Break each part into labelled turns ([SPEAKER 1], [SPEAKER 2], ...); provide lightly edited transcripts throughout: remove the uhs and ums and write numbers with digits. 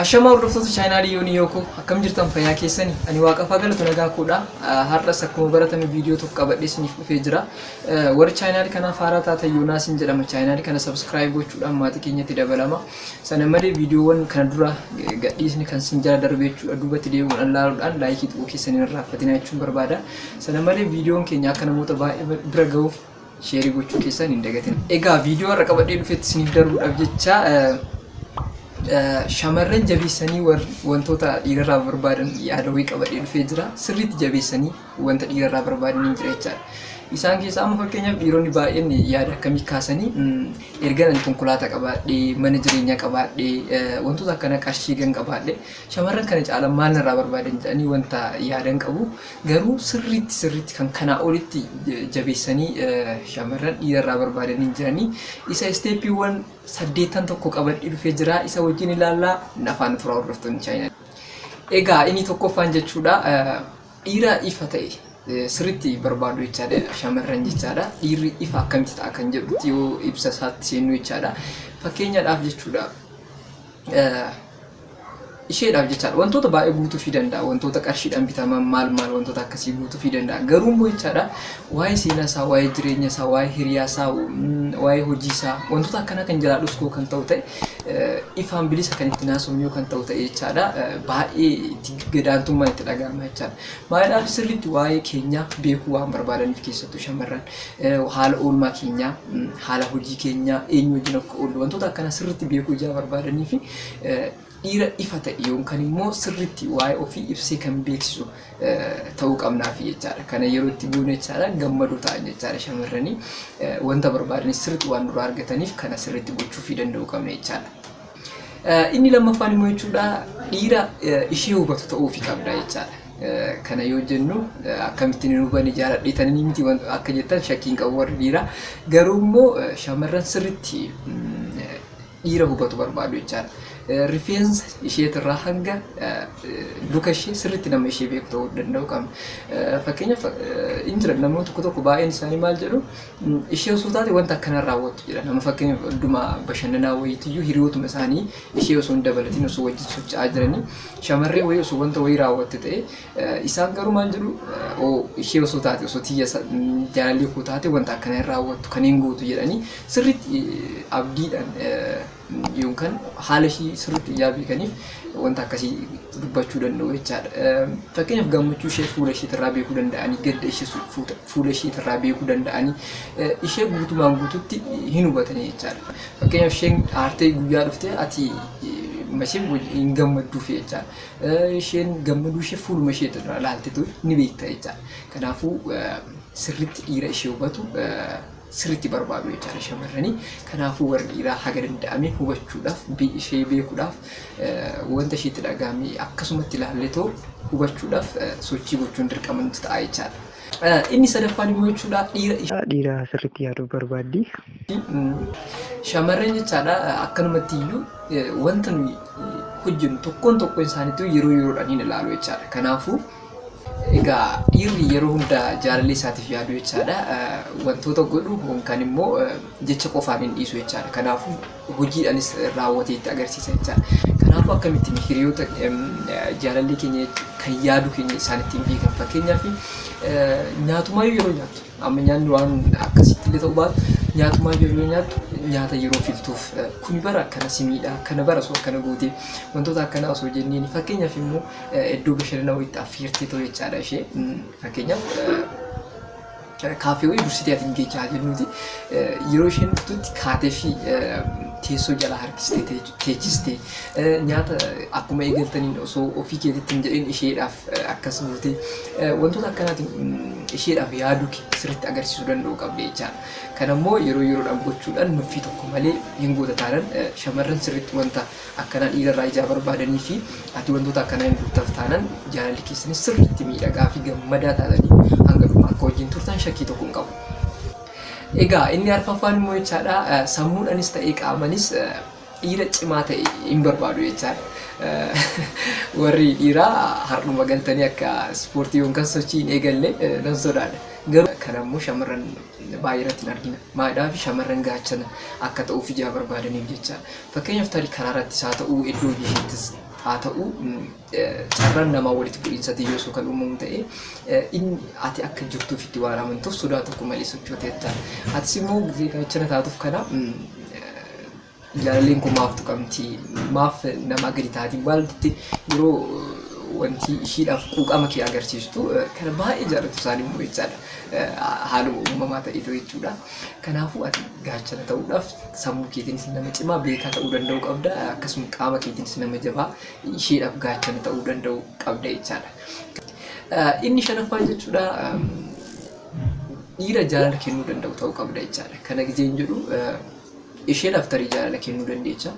[SPEAKER 1] Ashama hordoftoota chaanaalii yoonii yookoo akkam jirtan fayyaa keessanii ani waaqafa galatu nagaa koodha har'as akkuma baratame viidiyoo tokko qabadhee isiniif dhufee jira warri chaanaalii kana faaraa taatan Yoonaasin jedhama chaanaalii kana subscribe gochuudhaan maatii keenyatti dabalama sana malee viidiyoowwan kana dura gadhiisni kan sin jala darbee jechuudha duubatti deemuudhaan ilaaluudhaan laayikii xiqqoo keessanii irraa fatina jechuun barbaada sana malee viidiyoon keenya akka namoota baay'ee bira ga'uuf sheerii gochuu keessan hin dagatin egaa viidiyoo irra qabadhee dhufetti isiniif darbuudhaaf jecha shamarran jabeessanii wantoota dhiirarraa barbaadan yaada wayii qabadhee dhufee jira sirriitti jabeessanii wanta dhiirarraa barbaadan hin jira jechaadha. Isaan keessaa amma fakkeenyaaf dhiironni baay'een yaada akkamii kaasanii erga ani konkolaataa qabaadhee mana jireenyaa qabaadhee wantoota akkana qarshii gan qabaadhee shamarran kana caalan maal narraa barbaadan jedhanii wanta yaadan qabu garuu sirriitti kan kanaa olitti jabeessanii shamarran dhiirarraa barbaadan hin jiranii isa isteeppiiwwan 8 tokko qabadhee dhufee jira isa wajjin ilaallaa afaan turaa hordoftoonni chaanaalii. Egaa inni tokkoffaan jechuudha dhiira ifa ta'e sirriitti barbaadu jechaadha shamarran jechaadha dhiirri ifa akkamitti ta'a kan jedhutti yoo ibsa isaatti seennu jechaadha fakkeenyaadhaaf jechuudha isheedhaaf jechaadha wantoota baay'ee guutuu fi danda'a wantoota qarshiidhaan bitaman maal wantoota akkasii guutuu fi danda'a garuu immoo jechaadha waa'ee seenaa isaa waa'ee jireenya isaa waa'ee hiriyaa isaa waa'ee hojii isaa wantoota akkana kan jalaa dhuskoo kan ta'u ta'e ifaan bilisa kan itti naasofnu kan ta'u ta'e jechaadha baay'ee itti gadaantummaan itti dhaga'ama jechaadha maaliidhaaf sirriitti waa'ee keenya beekuu waan barbaadaniif keessattuu shamarran haala oolmaa keenyaa haala hojii keenyaa eenyu wajjin akka oollu wantoota akkana sirriitti beekuu ijaa barbaadaniif dhiira ifa ta'e yookaan immoo sirriitti waa'ee ofii ibsee kan beeksisu ta'uu qabnaaf jechaadha kana yeroo itti goone jechaadha gammadoo ta'an jechaadha shamarranii wanta barbaadan sirriitti waan dura argataniif kana sirriitti gochuu fi danda'uu qabna jechaadha. Inni lammaffaan immoo jechuudha dhiira ishee hubatu ta'uu fi qabda jechaadha. Kana yoo jennu akkamittiin hin hubanne jaaladheetanii miti akka jettan shakkiin qabu warri dhiiraa garuu immoo shamarran sirriitti dhiira hubatu barbaadu jechaadha. Rifeensa isheetirraa hanga luka ishee sirriitti nama ishee beeku ta'uu danda'u qabna. Fakkeenyaaf injira namoonni tokko baay'een isaanii maal jedhu ishee osoo taate wanta akkanaan raawwattu jedha nama fakkeenyaaf dhuma bashannanaa wayiitiyyuu hiriyootuma isaanii ishee osoo hin dabalatiin osoo wajjin socho'aa jiranii shamarree wayii osoo wanta wayii raawwatte ta'e isaan garuu maal jedhu ishee osoo taate osoo tiyya jaalallee koo taate wanta akkanaan raawwattu kan hin gootu jedhanii sirriitti abdiidhaan yookaan haala ishii sirriitti ijaa beekaniif wanta akkasii dubbachuu danda'u jechaadha. Fakkeenyaaf gammachuu ishee fuula isheetirraa beekuu danda'anii gadda ishee fuula isheetirraa beekuu danda'anii ishee guutumaan guututti hin hubatanii jechaadha. Fakkeenyaaf isheen aartee guyyaa dhuftee ati masheen hin gammadduuf jechaadha. Isheen gammaduu ishee fuuluma isheetirraa ilaalteetu ni beekta jechaadha. Kanaafuu sirriitti dhiira ishee hubatu sirriitti barbaadu jechaadha shamarranii kanaafuu warri dhiiraa haga danda'ame hubachuudhaaf ishee beekuudhaaf wanta isheetti dhaga'ame akkasumatti ilaalletoo hubachuudhaaf sochii gochuun dirqama nuti ta'a jechaadha. Inni sadaffaan immoo jechuudha dhiira sirriitti yaaduu barbaaddi. Shamarran jechaadha akkanumatti iyyuu wanta nuyi hojjennu tokkoon isaaniitu yeroodhaan hin ilaalu jechaadha. Kanaafuu egaa dhiirri yeroo hunda jaalallee isaatiif yaadu jechaadha wantoota godhu yookaan immoo jecha qofaan hin dhiisu jechaadha kanaafuu hojiidhaanis raawwatee itti agarsiisa jechaadha kanaafuu akkamittiin hiriyoota jaalallee keenya kan yaadu keenya isaanitti hin beekan fakkeenyaaf nyaatumaayyuu yeroo nyaattu amma nyaanni waan akkasitti illee ta'uu baatu nyaatumaayyuu yeroo nyaattu nyaata yeroo filtuuf kuni bara akkana simiidha akkana bara osoo akkana gootee wantoota akkana osoo jenneen fakkeenyaaf immoo iddoo bashannanaa wayiitti affeertee ta'u jechaadha ishee fakkeenyaaf kaafee wayii dursitee ati hin geejjaa jennuuti yeroo isheen dhuftutti kaatee fi teessoo jala harkistee teechistee nyaata akkuma eegaltaniin osoo ofii keetitti hin jedhin isheedhaaf akkas gootee wantoota akkanaatiin isheedhaaf yaaduu sirriitti agarsiisuu danda'u qabdi jechaadha. Kanammoo yeroodhaan gochuudhaan nuffii tokko malee hin goota taanan shamarran sirriitti wanta akkanaa dhiirarraa ijaa barbaadanii fi ati wantoota akkanaa hin guuttaaf taanan jaalalli keessanis sirriitti miidhagaa fi gammadaa taatanii hanga dhuma akka wajjin turtan shakkii tokko hin qabu. Egaa inni arfaffaan immoo jechaadha sammuudhaanis ta'ee qaamanis dhiira cimaa ta'e hin barbaadu jechaadha. Warri dhiiraa har'uma galtanii akka ispoortii yookaan sochii hin eegalle nan sodaadha. Garuu kanammoo shamarran baay'inatti argina. Maadhaaf shamarran gaachana akka ta'uuf ijaa barbaadaniif jecha. Fakkeenyaaf tarii karaa irrattis haa ta'uu iddoo hojiittis haa ta'u carraan namaa walitti bu'iinsatii yoo kan uumamu ta'e inni ati akka jirtuuf itti waan amantuuf sodaa tokko malee sochootee jira. Atis immoo gizee gaachana taatuuf kana jaalalleen kun maaf tuqamti maaf nama gadi taatiin waalti yeroo wanti ishiidhaaf quuqama kee agarsiistu kana baay'ee jaallatu isaanii immoo jechaadha. Haaluma uumamaa ta'etu jechuudha. Kanaafuu ati gaachana ta'uudhaaf sammuu keetiinis nama cimaa beekaa ta'uu danda'u qabda. Akkasuma qaama keetiinis nama jabaa ishiidhaaf gaachana ta'uu danda'u qabda jechaadha. Inni shanaffaan jechuudha dhiira jaalala kennuu danda'u ta'uu qabda jechaadha. Kana gizeen jedhu isheedhaaf tarii jaalala kennuu dandeecha.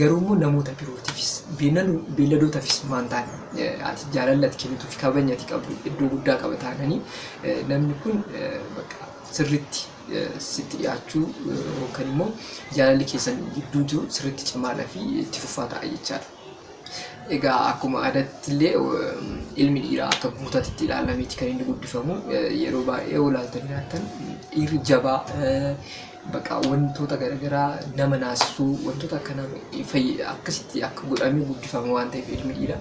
[SPEAKER 1] Garuu namoota birootiifis beelladootaafis maan taane ati jaalala ati kennituuf kabajni ati qabdu iddoo guddaa qaba taananii namni kun sirriitti sitti dhiyaachuu yookaan immoo jaalalli keessan gidduu jiru sirriitti cimaadhaa fi itti fufaa ta'a jechaadha. Egaa akkuma aadaatti illee ilmi dhiiraa akka guutaatti ilaalameeti kan inni guddifamu. Yeroo baay'ee olaaltanii laattan dhiirri jabaa bakka wantoota garaagaraa nama naasisuu wantoota akkana akkasitti akka godhamee guddifama waan ta'eef ilmi dhiiraa.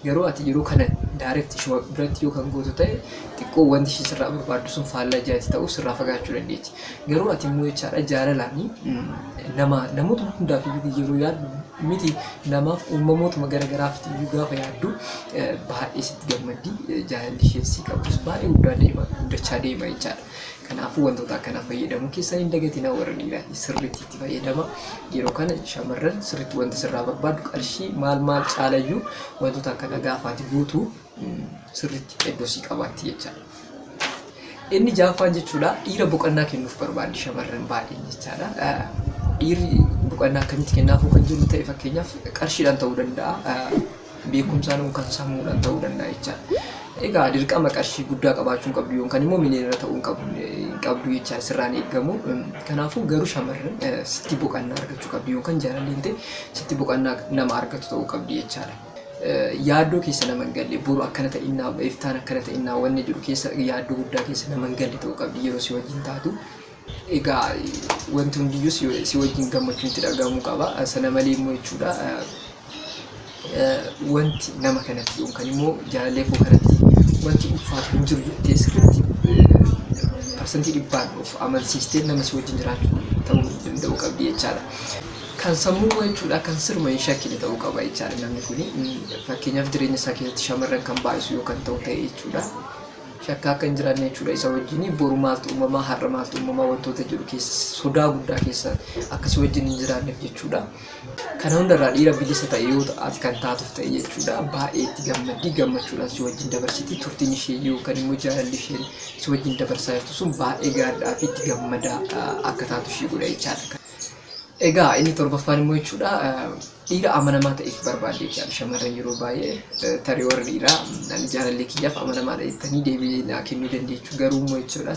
[SPEAKER 1] Garuu ati yeroo kana direct ishee biratti yoo kan gootu ta'e xiqqoo wanti ishee sirraa barbaaddu sun faallaa jaati ta'uu sirraa fagaachuu dandeechi. Garuu ati immoo jechaadha jaalalaanii namoota hundaaf yeroo yaaddu miti namaaf uumamootuma garaagaraaf gaafa yaaddu baay'ee sitti gammaddi jaalalli ishee si qabdus baay'ee guddachaa deema jechaadha. Kanaafuu wantoota akkana fayyadamu keessan hin dagatina warra dhiiraa sirriitti itti fayyadama. Yeroo kana shamarran sirriitti wanta sirraa barbaadu qarshii maal caalayyuu wantoota akkana gaafaati guutuu sirriitti iddoo sii qabaatti jechaadha. Inni jaaffaan jechuudha dhiira boqonnaa kennuuf barbaaddi shamarran baay'een jechaadha. Dhiirri boqonnaa akkamitti kennaafuu kan jiru ta'e fakkeenyaaf qarshiidhaan ta'uu danda'a, beekumsaan kan sammuudhaan ta'uu danda'a jechaadha. Egaa dirqama qarshii guddaa qabaachuun qabdu yookaan immoo miliyoonera ta'uu qabdu jecha sirraan eegamu. Kanaafuu garuu shamarran sitti boqonnaa argachuu qabdu yookaan jaalalleen ta'e sitti boqonnaa nama argatu ta'uu qabdi jechaadha. Yaaddoo keessa nama hin galle boru akkana ta'innaa iftaan akkana ta'innaa wanni jiru keessa yaaddoo guddaa keessa nama hin galle ta'uu qabdi yeroo si wajjin taatu. Egaa wanti hundiyyuu si wajjin gammachuun itti dhagahamuu qaba. Sana malee immoo jechuudha wanti nama kanatti yookaan immoo jaalallee koo kanatti wanti ulfaatu hin jiru jettee sirriitti parsantii dhibbaan of amansiistee nama si wajjin jiraachuu ta'uu danda'u qabdi jechaadha. Kan sammuu jechuudha kan sirma hin shakkine ta'uu qaba jechaadha namni kuni. Fakkeenyaaf jireenya isaa keessatti shamarran kan baay'isu yookaan ta'u ta'e jechuudha. Shakka akka hin jiraanne jechuudha isa wajjin boru maaltu uumamaa har'a maaltu uumamaa wantoota jedhu keessa sodaa guddaa keessa akkasii wajjin hin jiraanneef jechuudha. Kana hundarraa dhiira bilisa ta'e yoo ati kan taatuuf ta'e jechuudha baay'ee itti gammaddi gammachuudhaan si wajjin dabarsiti turtiin ishee yookaan immoo jaalalli ishee si wajjin dabarsaa jirtu sun baay'ee gaariidhaa fi itti gammadaa akka taatu ishee godha jechaadha. Egaa inni torbaffaan immoo jechuudha dhiira amanamaa ta'eef barbaadde jechaadha. Shamarran yeroo baay'ee tarii warra dhiiraa jaalallee kiyyaaf amanamaadha jettanii deebii naa kennuu dandeechu. Garuu immoo jechuudha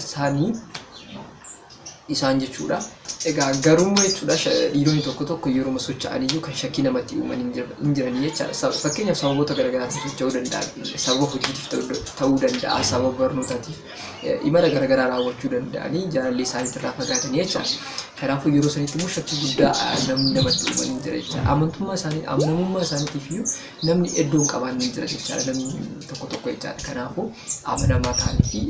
[SPEAKER 1] isaan jechuudha. Egaa garuu immoo jechuudha dhiironni tokko yeroo socho'aniyyuu kan shakkii namatti uuman hin jiranii jechaadha. Fakkeenyaaf sababoota garaagaraatiin socho'uu danda'an sababa hojiitiif ta'uu danda'a, sababa barnootaatiif imala garaagaraa raawwachuu danda'anii jaalallee isaaniitirraa fagaatanii jechaadha. Kanaafuu yeroo sanitti immoo shakkii guddaa namatti uuman hin jira jechaadha. Amanamummaa isaaniitiif iyyuu namni iddoo hin qabaanne hin jira jechaadha namni tokko jechaadha. Kanaafuu amanamaa ta'anii fi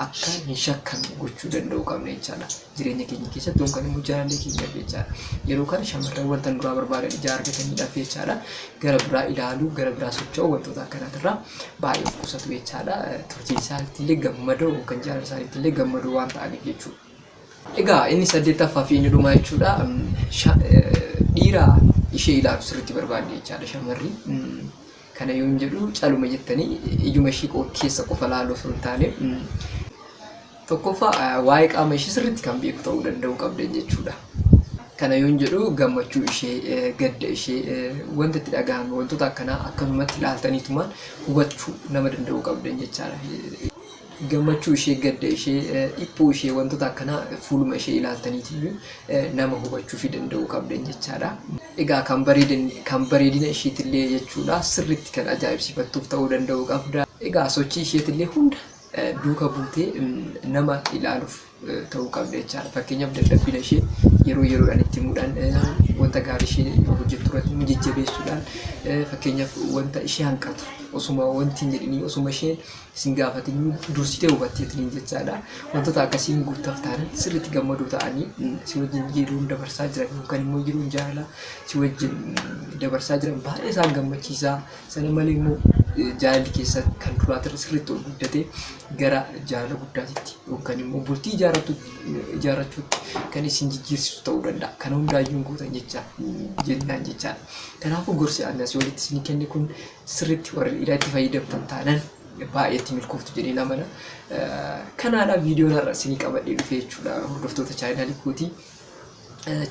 [SPEAKER 1] akka hin shakkamne gochuu danda'u qabna jechaadha. Jireenya keenya keessatti yookaan immoo jaalallee keenya jechaadha. Yeroo kana shamarran wanta duraa barbaadan ijaa argataniidhaaf jechaadha. Gara biraa ilaaluu, gara biraa socho'uu wantoota akkanaatirraa baay'ee of qusatu jechaadha. Turtii isaaniitti illee gammadoo yookaan jaalala isaaniitti illee gammadoo waan ta'aniif jechuudha. Egaa inni 8ffaa fi inni dhumaa jechuudha dhiira ishee ilaalu sirriitti barbaadde jechaadha shamarri. Kana yoo hin jedhu caluma jettanii ijuma ishee keessa qofa laaluu osoo hin taane tokkoffaa waa'ee qaama ishee sirriitti kan beeku ta'uu danda'u qabdan jechuudha. Kana yoo hin jedhu gammachuu ishee gadda ishee wanta itti dhagahame wantoota akkanaa akkanumatti ilaaltaniitumaan hubachuu nama danda'u qabdan jechaadha. Gammachuu ishee gadda ishee dhiphuu ishee wantoota akkanaa fuuluma ishee ilaaltaniitiyyuu nama hubachuu danda'u qabdan jechaadha. Egaa kan bareedina isheetillee jechuudha sirriitti kan ajaa'ibsiifattuuf ta'uu danda'u qabda. Egaa sochii isheetillee hunda duuka buutee nama ilaaluuf ta'uu qabda jechaadha. Fakkeenyaaf dadhabbiin ishee yeroo yeroodhaan itti himuudhaan wanta gaarii ishee hojjettu irratti jajjabeessuudhaan fakkeenyaaf wanta ishee hanqatu osuma wanti hin jedhini osuma isheen isin gaafatin dursitee hubatteetiin jechaadha. Wantoota akkasiin guuttaaf ta'an sirriitti gammadoo ta'anii si wajjin yeroon dabarsaa jiran yookaan immoo yeroon jaalala si wajjin dabarsaa jiran baay'ee isaan gammachiisaa. Sana malee immoo jaalalli keessa kan duraatiin sirriitti ol guddatee gara jaalala guddaatitti yookaan immoo bultii ijaarrachuutti kan isin jijjiirsisu ta'uu danda'a. Kana hundaayyuu gootan jecha jennaan jechaadha. Kanaafuu gorsi aannas walitti isin kenne kun sirriitti warra dhiiraa itti fayyadamtan taanaan baay'eetti milkooftu jedhee namana. Kanaadhaaf viidiyoon har'a isinii qabadhee dhufee jechuudha hordoftoota chaayinaalii kootii.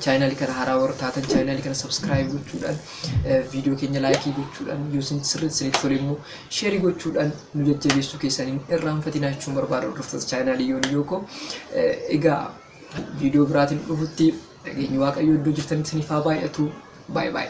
[SPEAKER 1] Chaayinaalii kana haaraa warra taatan chaayinaalii kana subscribe gochuudhaan viidiyoo keenya laayikii gochuudhaan yoo isin sirriitti isinitti tole immoo sheerii gochuudhaan nu jajjabeessuu keessaniin irraanfatinaa jechuun barbaada hordoftoota chaayinaalii yooniyoo. Egaa viidiyoo biraatiin dhufutti nageenyi Waaqayyoo iddoo jirtanitti isiniif haa baay'atu. Bye bye.